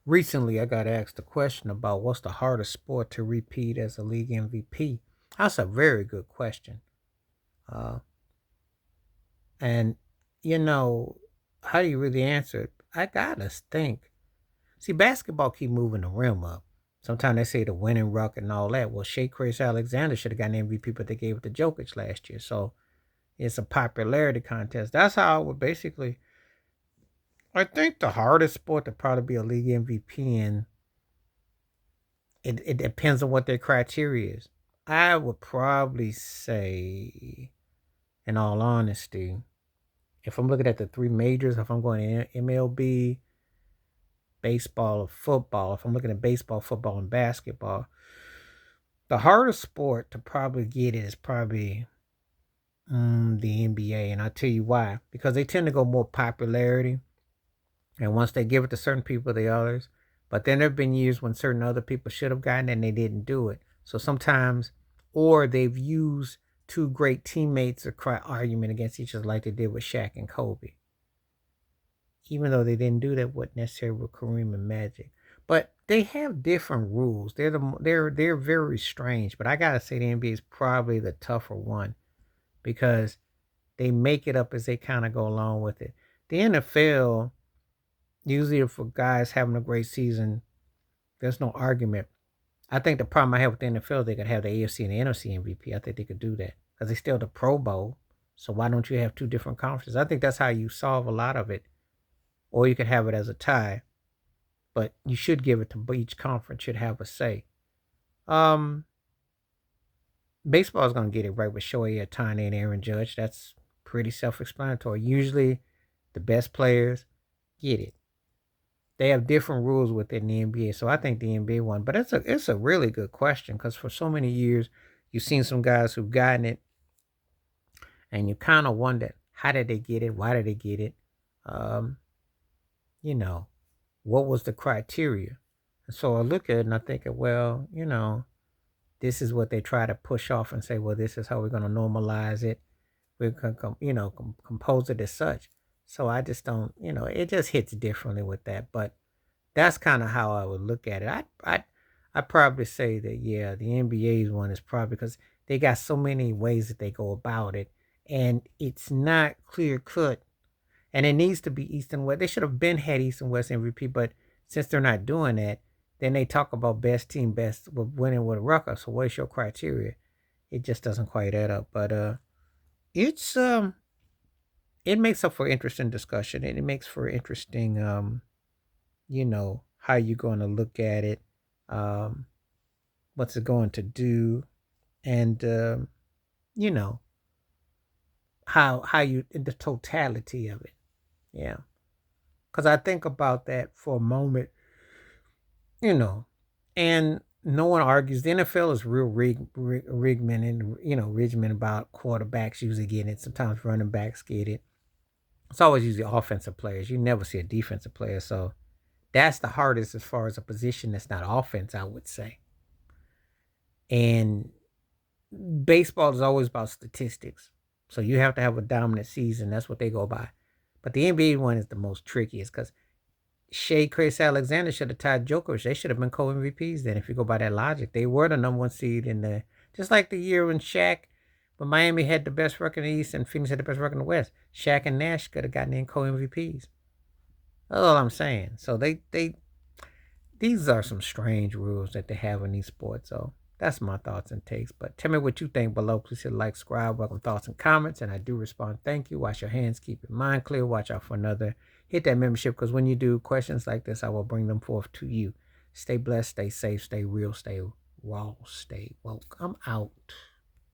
Recently, I got asked a question about what's the hardest sport to repeat as a league MVP. That's a very good question. Uh, and, you know, how do you really answer it? I gotta think. See, basketball keep moving the rim up. Sometimes they say the winning ruck and all that. Well, Shea Chris Alexander should have gotten MVP, but they gave it to Jokic last year. So it's a popularity contest. That's how I would basically. I think the hardest sport to probably be a league MVP in. It depends on what their criteria is. I would probably say, in all honesty, if I'm looking at the three majors, if I'm going to MLB, baseball, or football, if I'm looking at baseball, football, and basketball, the hardest sport to probably get it is probably the NBA. And I'll tell you why. Because they tend to go more popularity. And once they give it to certain people, the others. But then there have been years when certain other people should have gotten it and they didn't do it. So sometimes, or they've used two great teammates to cry argument against each other like they did with Shaq and Kobe. Even though they didn't do that with necessarily with Kareem and Magic. But they have different rules. They're very strange. But I gotta say the NBA is probably the tougher one because they make it up as they kind of go along with it. The NFL, usually for guys having a great season, there's no argument. I think the problem I have with the NFL, they could have the AFC and the NFC MVP. I think they could do that because they still the Pro Bowl. So why don't you have two different conferences? I think that's how you solve a lot of it. Or you could have it as a tie, but you should give it to each conference. Should have a say. Um, Baseball is going to get it right with Shohei Ohtani and Aaron Judge. That's pretty self-explanatory. Usually, the best players get it. They have different rules within the NBA, so I think the NBA won. But it's a really good question because for so many years you've seen some guys who've gotten it, and you kind of wonder how did they get it, why did they get it, um, you know, what was the criteria? And so I look at it and I think, well, this is what they try to push off and say, well, this is how we're going to normalize it. We're going to, compose it as such. So I just don't, it just hits differently with that. But that's kind of how I would look at it. I probably say that yeah, the NBA's one is probably because they got so many ways that they go about it, and it's not clear cut. And it needs to be East and West. They should have been had East and West MVP, but since they're not doing that, then they talk about best team, best with winning with a record. So what's your criteria? It just doesn't quite add up. But it's it makes up for interesting discussion, and it makes for interesting how you're going to look at it, um, what's it going to do, and you know how you in the totality of it. Yeah, because I think about that for a moment, you know, and no one argues. The NFL is real rigman and rigman about quarterbacks usually getting it. Sometimes running backs get it. It's always usually offensive players. You never see a defensive player, so that's the hardest as far as a position that's not offense, I would say. And baseball is always about statistics. So you have to have a dominant season. That's what they go by. But the NBA one is the most trickiest because Chris Alexander should have tied Djokovic. They should have been co MVPs then if you go by that logic. They were the number one seed in the just like the year when Shaq, but Miami had the best record in the East and Phoenix had the best record in the West. Shaq and Nash could have gotten in co MVPs. That's all I'm saying. So they these are some strange rules that they have in these sports. So that's my thoughts and takes. But tell me what you think below. Please hit like, subscribe, welcome thoughts and comments. And I do respond. Thank you. Wash your hands. Keep your mind clear. Watch out for another. Hit that membership because when you do questions like this, I will bring them forth to you. Stay blessed. Stay safe. Stay real. Stay raw. Stay woke. I'm out.